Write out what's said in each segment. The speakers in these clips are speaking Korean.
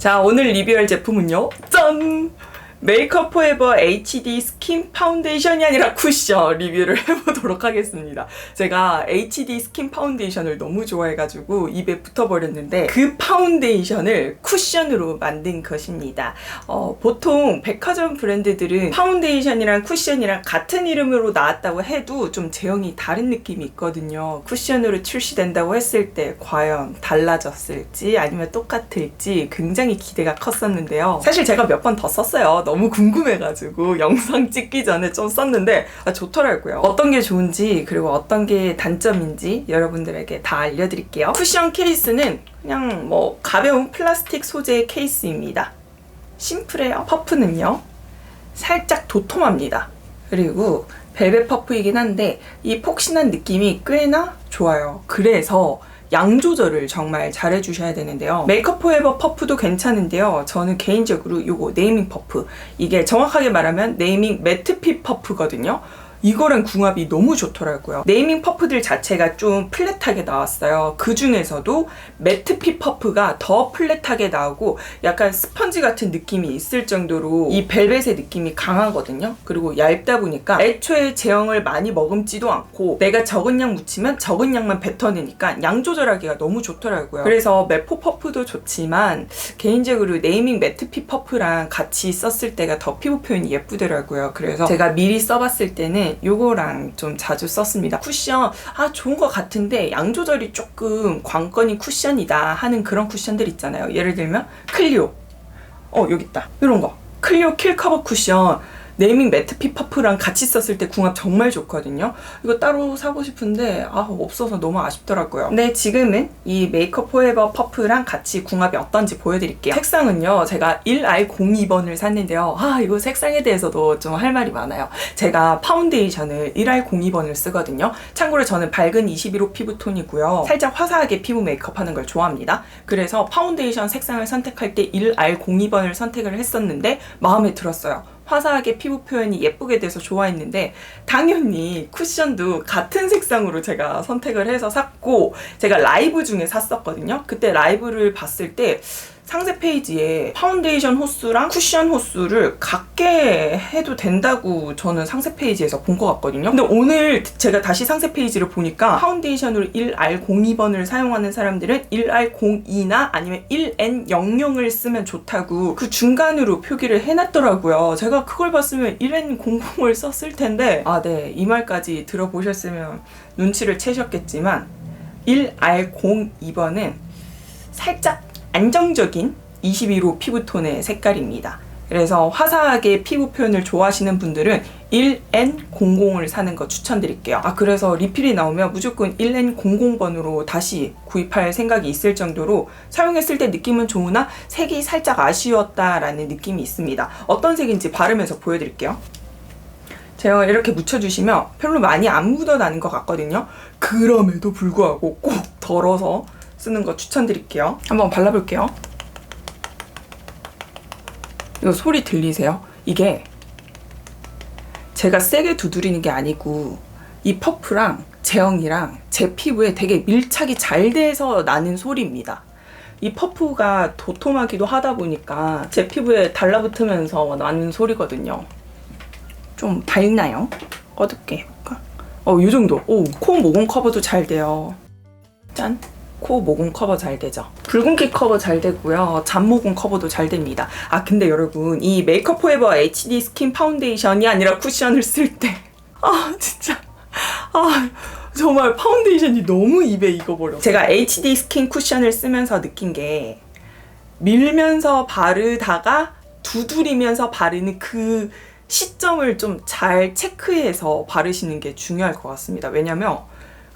자, 오늘 리뷰할 제품은요, 짠! 메이크업 포에버 HD 스킨 파운데이션이 아니라 쿠션 리뷰를 해보도록 하겠습니다. 제가 HD 스킨 파운데이션을 너무 좋아해가지고 입에 붙어버렸는데 그 파운데이션을 쿠션으로 만든 것입니다. 보통 백화점 브랜드들은 파운데이션이랑 쿠션이랑 같은 이름으로 나왔다고 해도 좀 제형이 다른 느낌이 있거든요. 쿠션으로 출시된다고 했을 때 과연 달라졌을지 아니면 똑같을지 굉장히 기대가 컸었는데요. 사실 제가 몇 번 더 썼어요. 너무 궁금해가지고 영상 찍기 전에 좀 썼는데 좋더라고요. 어떤 게 좋은지 그리고 어떤 게 단점인지 여러분들에게 다 알려드릴게요. 쿠션 케이스는 그냥 뭐 가벼운 플라스틱 소재의 케이스입니다. 심플해요. 퍼프는요 살짝 도톰합니다. 그리고 벨벳 퍼프이긴 한데 이 폭신한 느낌이 꽤나 좋아요. 그래서 양 조절을 정말 잘 해주셔야 되는데요. 메이크업 포에버 퍼프도 괜찮은데요. 저는 개인적으로 요거 네이밍 퍼프, 이게 정확하게 말하면 네이밍 매트핏 퍼프거든요. 이거랑 궁합이 너무 좋더라고요. 네이밍 퍼프들 자체가 좀 플랫하게 나왔어요. 그 중에서도 매트핏 퍼프가 더 플랫하게 나오고 약간 스펀지 같은 느낌이 있을 정도로 이 벨벳의 느낌이 강하거든요. 그리고 얇다 보니까 애초에 제형을 많이 머금지도 않고 내가 적은 양 묻히면 적은 양만 뱉어내니까 양 조절하기가 너무 좋더라고요. 그래서 매포 퍼프도 좋지만 개인적으로 네이밍 매트핏 퍼프랑 같이 썼을 때가 더 피부 표현이 예쁘더라고요. 그래서 제가 미리 써봤을 때는 요거랑 좀 자주 썼습니다. 쿠션 좋은 것 같은데 양 조절이 조금 관건이 쿠션이다 하는 그런 쿠션들 있잖아요. 예를 들면 클리오 여기 있다 이런 거 클리오 킬 커버 쿠션 네이밍 매트핏 퍼프랑 같이 썼을 때 궁합 정말 좋거든요. 이거 따로 사고 싶은데 없어서 너무 아쉽더라고요. 근데 지금은 이 메이크업 포에버 퍼프랑 같이 궁합이 어떤지 보여드릴게요. 색상은요, 제가 1R02번을 샀는데요. 이거 색상에 대해서도 좀 할 말이 많아요. 제가 파운데이션을 1R02번을 쓰거든요. 참고로 저는 밝은 21호 피부톤이고요. 살짝 화사하게 피부 메이크업 하는 걸 좋아합니다. 그래서 파운데이션 색상을 선택할 때 1R02번을 선택을 했었는데 마음에 들었어요. 화사하게 피부 표현이 예쁘게 돼서 좋아했는데 당연히 쿠션도 같은 색상으로 제가 선택을 해서 샀고, 제가 라이브 중에 샀었거든요. 그때 라이브를 봤을 때 상세 페이지에 파운데이션 호수랑 쿠션 호수를 같게 해도 된다고 저는 상세 페이지에서 본 것 같거든요. 근데 오늘 제가 다시 상세 페이지를 보니까 파운데이션으로 1R02번을 사용하는 사람들은 1R02나 아니면 1N00을 쓰면 좋다고 그 중간으로 표기를 해놨더라고요. 제가 그걸 봤으면 1N00을 썼을 텐데 네, 이 말까지 들어보셨으면 눈치를 채셨겠지만 1R02번은 살짝 안정적인 21호 피부톤의 색깔입니다. 그래서 화사하게 피부 표현을 좋아하시는 분들은 1N00을 사는 거 추천드릴게요. 그래서 리필이 나오면 무조건 1N00번으로 다시 구입할 생각이 있을 정도로 사용했을 때 느낌은 좋으나 색이 살짝 아쉬웠다라는 느낌이 있습니다. 어떤 색인지 바르면서 보여드릴게요. 제형을 이렇게 묻혀주시면 별로 많이 안 묻어나는 것 같거든요. 그럼에도 불구하고 꼭 덜어서 쓰는 거 추천드릴게요. 한번 발라볼게요. 이거 소리 들리세요? 이게 제가 세게 두드리는 게 아니고 이 퍼프랑 제형이랑 제 피부에 되게 밀착이 잘 돼서 나는 소리입니다. 이 퍼프가 도톰하기도 하다 보니까 제 피부에 달라붙으면서 나는 소리거든요. 좀 밝나요? 어둡게 해볼까? 이 정도. 코 모공 커버도 잘 돼요. 짠! 코 모공 커버 잘 되죠. 붉은기 커버 잘 되고요. 잔모공 커버도 잘 됩니다. 근데 여러분, 이 메이크업 포에버 HD 스킨 파운데이션이 아니라 쿠션을 쓸 때 진짜 정말 파운데이션이 너무 입에 익어버려. 제가 HD 스킨 쿠션을 쓰면서 느낀 게 밀면서 바르다가 두드리면서 바르는 그 시점을 좀 잘 체크해서 바르시는 게 중요할 것 같습니다. 왜냐면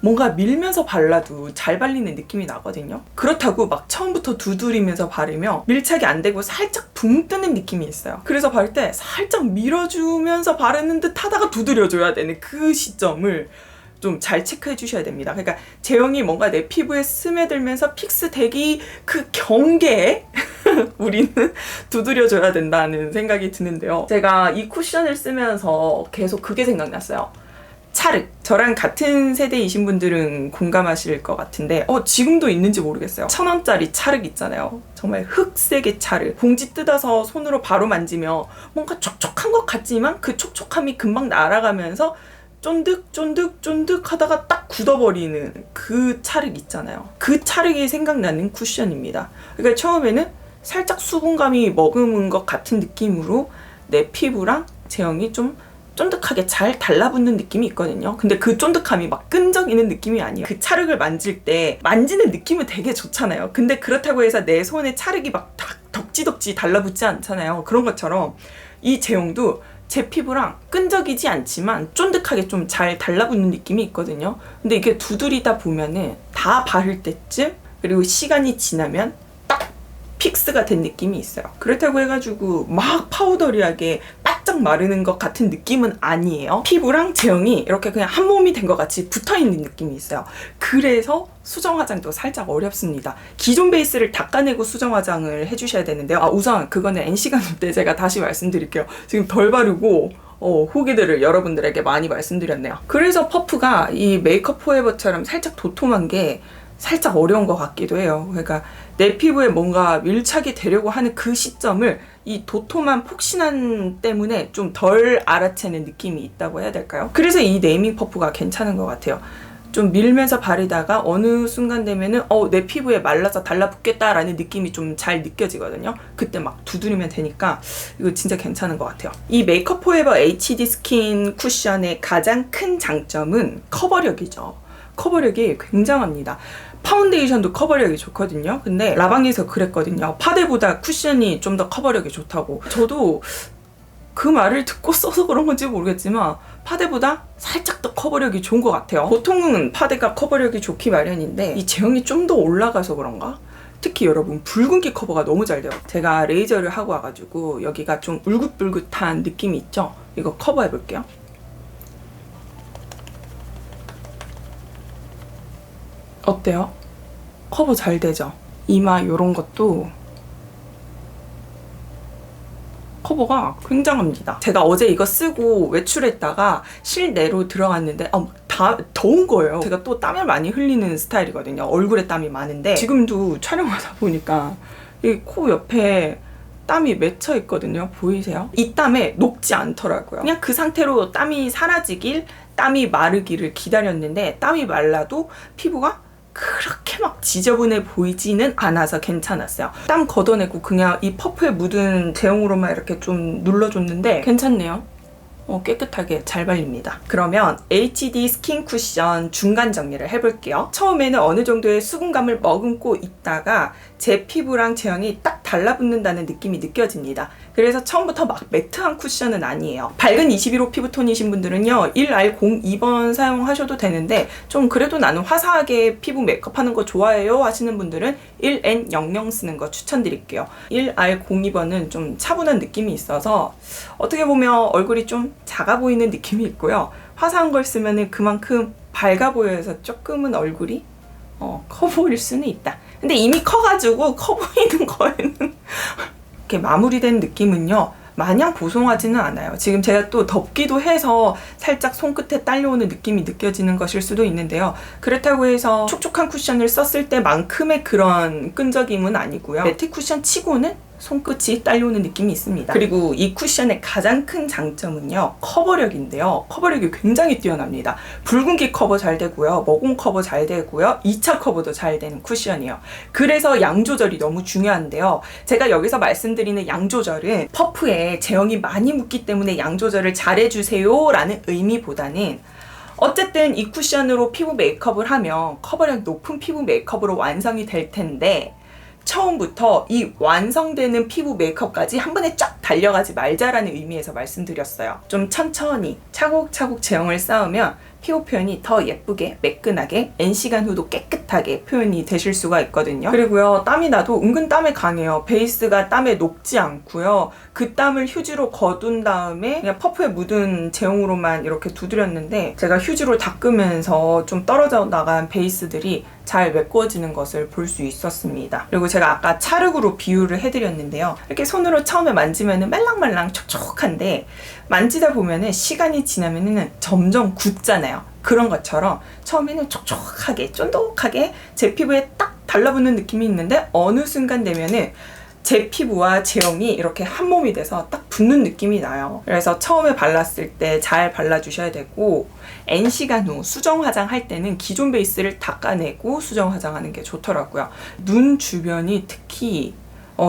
뭔가 밀면서 발라도 잘 발리는 느낌이 나거든요. 그렇다고 막 처음부터 두드리면서 바르면 밀착이 안 되고 살짝 붕 뜨는 느낌이 있어요. 그래서 바를 때 살짝 밀어주면서 바르는 듯 하다가 두드려줘야 되는 그 시점을 좀 잘 체크해 주셔야 됩니다. 그러니까 제형이 뭔가 내 피부에 스며들면서 픽스되기 그 경계에 우리는 두드려줘야 된다는 생각이 드는데요. 제가 이 쿠션을 쓰면서 계속 그게 생각났어요. 찰흙. 저랑 같은 세대이신 분들은 공감하실 것 같은데 지금도 있는지 모르겠어요. 1,000원짜리 찰흙 있잖아요. 정말 흑색의 찰흙. 봉지 뜯어서 손으로 바로 만지면 뭔가 촉촉한 것 같지만 그 촉촉함이 금방 날아가면서 쫀득쫀득쫀득 하다가 딱 굳어버리는 그 찰흙 있잖아요. 그 찰흙이 생각나는 쿠션입니다. 그러니까 처음에는 살짝 수분감이 머금은 것 같은 느낌으로 내 피부랑 제형이 좀 쫀득하게 잘 달라붙는 느낌이 있거든요. 근데 그 쫀득함이 막 끈적이는 느낌이 아니에요. 그 찰흙을 만질 때 만지는 느낌은 되게 좋잖아요. 근데 그렇다고 해서 내 손에 찰흙이 막 덕지덕지 달라붙지 않잖아요. 그런 것처럼 이 제형도 제 피부랑 끈적이지 않지만 쫀득하게 좀 잘 달라붙는 느낌이 있거든요. 근데 이게 두드리다 보면은 다 바를 때쯤 그리고 시간이 지나면 딱 픽스가 된 느낌이 있어요. 그렇다고 해가지고 막 파우더리하게 바짝 마르는 것 같은 느낌은 아니에요. 피부랑 제형이 이렇게 그냥 한 몸이 된 것 같이 붙어있는 느낌이 있어요. 그래서 수정 화장도 살짝 어렵습니다. 기존 베이스를 닦아내고 수정 화장을 해주셔야 되는데요. 우선 그거는 NC가누 때 제가 다시 말씀드릴게요. 지금 덜 바르고 후기들을 여러분들에게 많이 말씀드렸네요. 그래서 퍼프가 이 메이크업 포에버처럼 살짝 도톰한 게 살짝 어려운 것 같기도 해요. 그러니까 내 피부에 뭔가 밀착이 되려고 하는 그 시점을 이 도톰한 폭신함 때문에 좀 덜 알아채는 느낌이 있다고 해야 될까요? 그래서 이 네이밍 퍼프가 괜찮은 것 같아요. 좀 밀면서 바르다가 어느 순간 되면은 내 피부에 말라서 달라붙겠다라는 느낌이 좀 잘 느껴지거든요. 그때 막 두드리면 되니까 이거 진짜 괜찮은 것 같아요. 이 메이크업 포에버 HD 스킨 쿠션의 가장 큰 장점은 커버력이죠. 커버력이 굉장합니다. 파운데이션도 커버력이 좋거든요. 근데 라방에서 그랬거든요. 파데보다 쿠션이 좀 더 커버력이 좋다고. 저도 그 말을 듣고 써서 그런 건지 모르겠지만 파데보다 살짝 더 커버력이 좋은 것 같아요. 보통은 파데가 커버력이 좋기 마련인데 이 제형이 좀 더 올라가서 그런가? 특히 여러분 붉은기 커버가 너무 잘 돼요. 제가 레이저를 하고 와가지고 여기가 좀 울긋불긋한 느낌이 있죠? 이거 커버해볼게요. 어때요? 커버 잘 되죠? 이마 이런 것도 커버가 굉장합니다. 제가 어제 이거 쓰고 외출했다가 실내로 들어갔는데 다 더운 거예요. 제가 또 땀을 많이 흘리는 스타일이거든요. 얼굴에 땀이 많은데 지금도 촬영하다 보니까 이 코 옆에 땀이 맺혀 있거든요. 보이세요? 이 땀에 녹지 않더라고요. 그냥 그 상태로 땀이 사라지길, 땀이 마르기를 기다렸는데 땀이 말라도 피부가 그렇게 막 지저분해 보이지는 않아서 괜찮았어요. 땀 걷어내고 그냥 이 퍼프에 묻은 제형으로만 이렇게 좀 눌러줬는데 괜찮네요. 깨끗하게 잘 발립니다. 그러면 HD 스킨 쿠션 중간 정리를 해볼게요. 처음에는 어느 정도의 수분감을 머금고 있다가 제 피부랑 제형이 딱 달라붙는다는 느낌이 느껴집니다. 그래서 처음부터 막 매트한 쿠션은 아니에요. 밝은 21호 피부톤이신 분들은요 1R02번 사용하셔도 되는데 좀 그래도 나는 화사하게 피부 메이크업하는 거 좋아해요 하시는 분들은 1N00 쓰는 거 추천드릴게요. 1R02번은 좀 차분한 느낌이 있어서 어떻게 보면 얼굴이 좀 작아 보이는 느낌이 있고요. 화사한 걸 쓰면 그만큼 밝아 보여서 조금은 얼굴이 커 보일 수는 있다. 근데 이미 커가지고 커 보이는 거에는 이렇게 마무리된 느낌은요 마냥 보송하지는 않아요. 지금 제가 또 덥기도 해서 살짝 손끝에 딸려오는 느낌이 느껴지는 것일 수도 있는데요. 그렇다고 해서 촉촉한 쿠션을 썼을 때만큼의 그런 끈적임은 아니고요. 매트 쿠션 치고는 손끝이 딸려오는 느낌이 있습니다. 그리고 이 쿠션의 가장 큰 장점은요 커버력인데요. 커버력이 굉장히 뛰어납니다. 붉은기 커버 잘 되고요, 모공 커버 잘 되고요, 2차 커버도 잘 되는 쿠션이에요. 그래서 양 조절이 너무 중요한데요. 제가 여기서 말씀드리는 양 조절은 퍼프에 제형이 많이 묻기 때문에 양 조절을 잘 해주세요 라는 의미보다는 어쨌든 이 쿠션으로 피부 메이크업을 하면 커버력 높은 피부 메이크업으로 완성이 될 텐데 처음부터 이 완성되는 피부 메이크업까지 한 번에 쫙 달려가지 말자라는 의미에서 말씀드렸어요. 좀 천천히 차곡차곡 제형을 쌓으면 피부 표현이 더 예쁘게 매끈하게 N시간 후도 깨끗하게 표현이 되실 수가 있거든요. 그리고요 땀이 나도 은근 땀에 강해요. 베이스가 땀에 녹지 않고요. 그 땀을 휴지로 거둔 다음에 그냥 퍼프에 묻은 제형으로만 이렇게 두드렸는데 제가 휴지로 닦으면서 좀 떨어져 나간 베이스들이 잘 메꿔지는 것을 볼 수 있었습니다. 그리고 제가 아까 찰흙으로 비유를 해드렸는데요. 이렇게 손으로 처음에 만지면은 말랑말랑 촉촉한데 만지다 보면은 시간이 지나면은 점점 굳잖아요. 그런 것처럼 처음에는 촉촉하게 쫀득하게 제 피부에 딱 달라붙는 느낌이 있는데 어느 순간 되면은 제 피부와 제형이 이렇게 한 몸이 돼서 딱 붙는 느낌이 나요. 그래서 처음에 발랐을 때 잘 발라주셔야 되고 N시간 후 수정 화장할 때는 기존 베이스를 닦아내고 수정 화장하는 게 좋더라고요. 눈 주변이 특히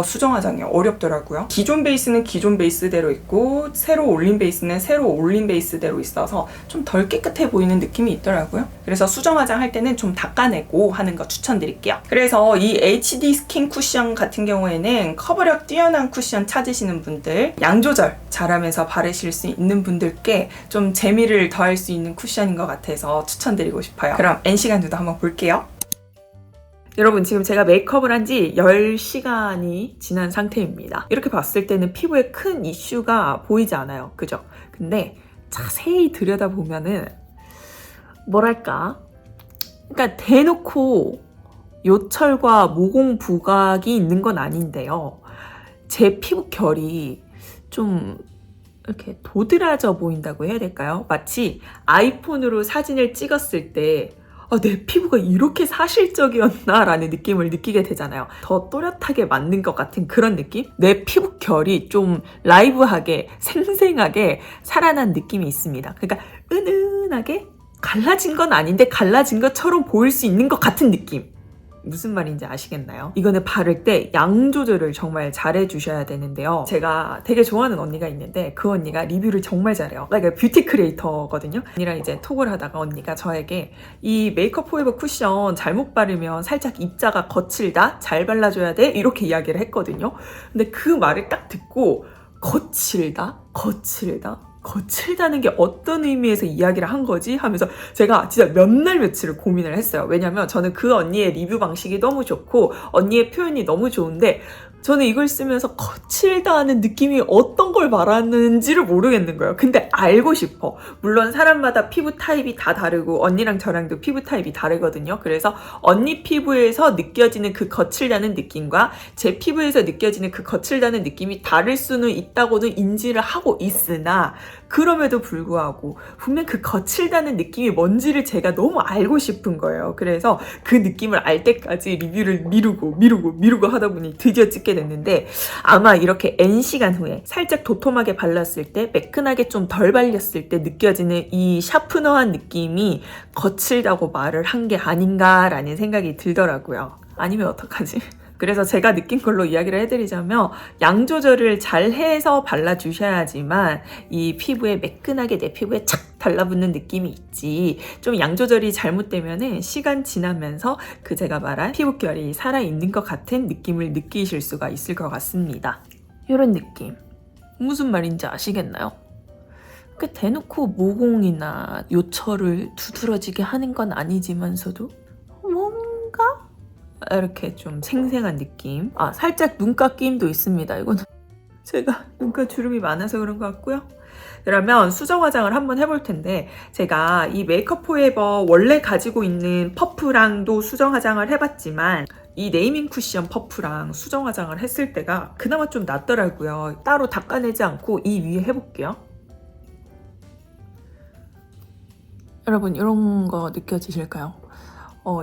수정 화장이 어렵더라고요. 기존 베이스는 기존 베이스대로 있고 새로 올린 베이스는 새로 올린 베이스대로 있어서 좀 덜 깨끗해 보이는 느낌이 있더라고요. 그래서 수정 화장할 때는 좀 닦아내고 하는 거 추천드릴게요. 그래서 이 HD 스킨 쿠션 같은 경우에는 커버력 뛰어난 쿠션 찾으시는 분들, 양 조절 잘하면서 바르실 수 있는 분들께 좀 재미를 더할 수 있는 쿠션인 것 같아서 추천드리고 싶어요. 그럼 N시간 후도 한번 볼게요. 여러분, 지금 제가 메이크업을 한 지 10시간이 지난 상태입니다. 이렇게 봤을 때는 피부에 큰 이슈가 보이지 않아요. 그죠? 근데 자세히 들여다보면은 뭐랄까? 그러니까 대놓고 요철과 모공 부각이 있는 건 아닌데요. 제 피부 결이 좀 이렇게 도드라져 보인다고 해야 될까요? 마치 아이폰으로 사진을 찍었을 때 내 피부가 이렇게 사실적이었나? 라는 느낌을 느끼게 되잖아요. 더 또렷하게 맞는 것 같은 그런 느낌? 내 피부 결이 좀 라이브하게, 생생하게 살아난 느낌이 있습니다. 그러니까 은은하게 갈라진 건 아닌데 갈라진 것처럼 보일 수 있는 것 같은 느낌. 무슨 말인지 아시겠나요? 이거는 바를 때 양 조절을 정말 잘해 주셔야 되는데요. 제가 되게 좋아하는 언니가 있는데 그 언니가 리뷰를 정말 잘해요. 그러니까 뷰티 크리에이터거든요. 언니랑 이제 톡을 하다가 언니가 저에게 이 메이크업 포에버 쿠션 잘못 바르면 살짝 입자가 거칠다? 잘 발라줘야 돼? 이렇게 이야기를 했거든요. 근데 그 말을 딱 듣고 거칠다? 거칠다는 게 어떤 의미에서 이야기를 한 거지? 하면서 제가 진짜 몇 날 며칠을 고민을 했어요. 왜냐면 저는 그 언니의 리뷰 방식이 너무 좋고 언니의 표현이 너무 좋은데 저는 이걸 쓰면서 거칠다는 느낌이 어떤 걸 말하는지를 모르겠는 거예요. 근데 알고 싶어. 물론 사람마다 피부 타입이 다 다르고 언니랑 저랑도 피부 타입이 다르거든요. 그래서 언니 피부에서 느껴지는 그 거칠다는 느낌과 제 피부에서 느껴지는 그 거칠다는 느낌이 다를 수는 있다고는 인지를 하고 있으나 그럼에도 불구하고 분명 그 거칠다는 느낌이 뭔지를 제가 너무 알고 싶은 거예요. 그래서 그 느낌을 알 때까지 리뷰를 미루고 하다 보니 드디어 찍게 됐는데 아마 이렇게 N시간 후에 살짝 도톰하게 발랐을 때 매끈하게 좀 덜 발렸을 때 느껴지는 이 샤프너한 느낌이 거칠다고 말을 한 게 아닌가라는 생각이 들더라고요. 아니면 어떡하지? 그래서 제가 느낀 걸로 이야기를 해드리자면 양 조절을 잘 해서 발라주셔야지만 이 피부에 매끈하게 내 피부에 착 달라붙는 느낌이 있지 좀 양 조절이 잘못되면은 시간 지나면서 그 제가 말한 피부결이 살아있는 것 같은 느낌을 느끼실 수가 있을 것 같습니다. 이런 느낌 무슨 말인지 아시겠나요? 그 대놓고 모공이나 요철을 두드러지게 하는 건 아니지만서도 뭔가 이렇게 좀 생생한 느낌. 살짝 눈가 끼임도 있습니다. 이거는 제가 눈가 주름이 많아서 그런 것 같고요. 그러면 수정 화장을 한번 해볼 텐데 제가 이 메이크업 포에버 원래 가지고 있는 퍼프랑도 수정 화장을 해봤지만 이 네이밍 쿠션 퍼프랑 수정 화장을 했을 때가 그나마 좀 낫더라고요. 따로 닦아내지 않고 이 위에 해볼게요. 여러분 이런 거 느껴지실까요?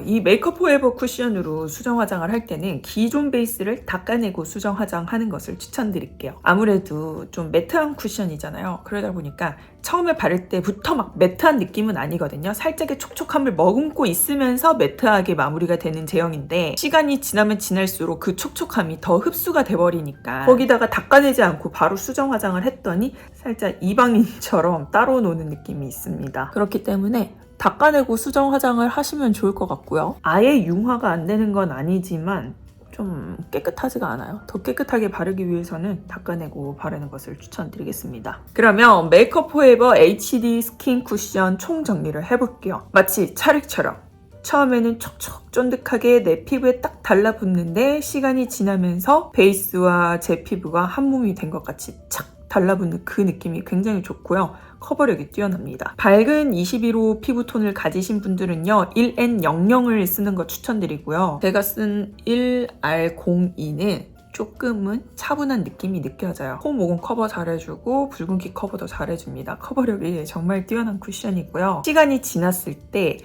이 메이크업 포에버 쿠션으로 수정 화장을 할 때는 기존 베이스를 닦아내고 수정 화장하는 것을 추천드릴게요. 아무래도 좀 매트한 쿠션이잖아요. 그러다 보니까 처음에 바를 때부터 막 매트한 느낌은 아니거든요. 살짝의 촉촉함을 머금고 있으면서 매트하게 마무리가 되는 제형인데 시간이 지나면 지날수록 그 촉촉함이 더 흡수가 돼버리니까 거기다가 닦아내지 않고 바로 수정 화장을 했더니 살짝 이방인처럼 따로 노는 느낌이 있습니다. 그렇기 때문에 닦아내고 수정 화장을 하시면 좋을 것 같고요. 아예 융화가 안 되는 건 아니지만 좀 깨끗하지가 않아요. 더 깨끗하게 바르기 위해서는 닦아내고 바르는 것을 추천드리겠습니다. 그러면 메이크업 포에버 HD 스킨 쿠션 총 정리를 해볼게요. 마치 찰흙처럼 처음에는 촉촉 쫀득하게 내 피부에 딱 달라붙는데 시간이 지나면서 베이스와 제 피부가 한 몸이 된 것 같이 착 달라붙는 그 느낌이 굉장히 좋고요. 커버력이 뛰어납니다. 밝은 21호 피부톤을 가지신 분들은요, 1N00을 쓰는 거 추천드리고요. 제가 쓴 1R02는 조금은 차분한 느낌이 느껴져요. 코, 모공 커버 잘해주고 붉은기 커버도 잘해줍니다. 커버력이 정말 뛰어난 쿠션이고요. 시간이 지났을 때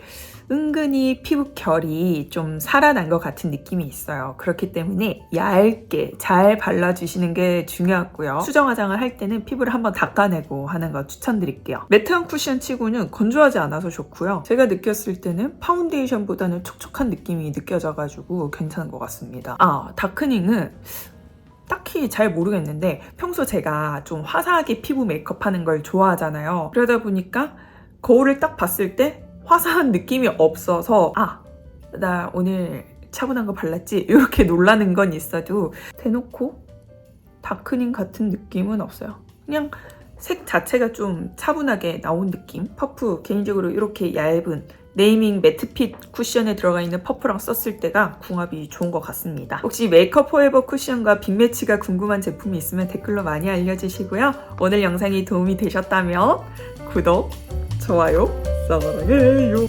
은근히 피부 결이 좀 살아난 것 같은 느낌이 있어요. 그렇기 때문에 얇게 잘 발라주시는 게 중요하고요. 수정 화장을 할 때는 피부를 한번 닦아내고 하는 거 추천드릴게요. 매트한 쿠션 치고는 건조하지 않아서 좋고요. 제가 느꼈을 때는 파운데이션보다는 촉촉한 느낌이 느껴져가지고 괜찮은 것 같습니다. 다크닝은 딱히 잘 모르겠는데 평소 제가 좀 화사하게 피부 메이크업 하는 걸 좋아하잖아요. 그러다 보니까 거울을 딱 봤을 때 화사한 느낌이 없어서 나 오늘 차분한 거 발랐지? 이렇게 놀라는 건 있어도 대놓고 다크닝 같은 느낌은 없어요. 그냥 색 자체가 좀 차분하게 나온 느낌? 퍼프 개인적으로 이렇게 얇은 네이밍 매트핏 쿠션에 들어가 있는 퍼프랑 썼을 때가 궁합이 좋은 것 같습니다. 혹시 메이크업 포에버 쿠션과 빅매치가 궁금한 제품이 있으면 댓글로 많이 알려주시고요. 오늘 영상이 도움이 되셨다면 구독, 좋아요, 사랑해요.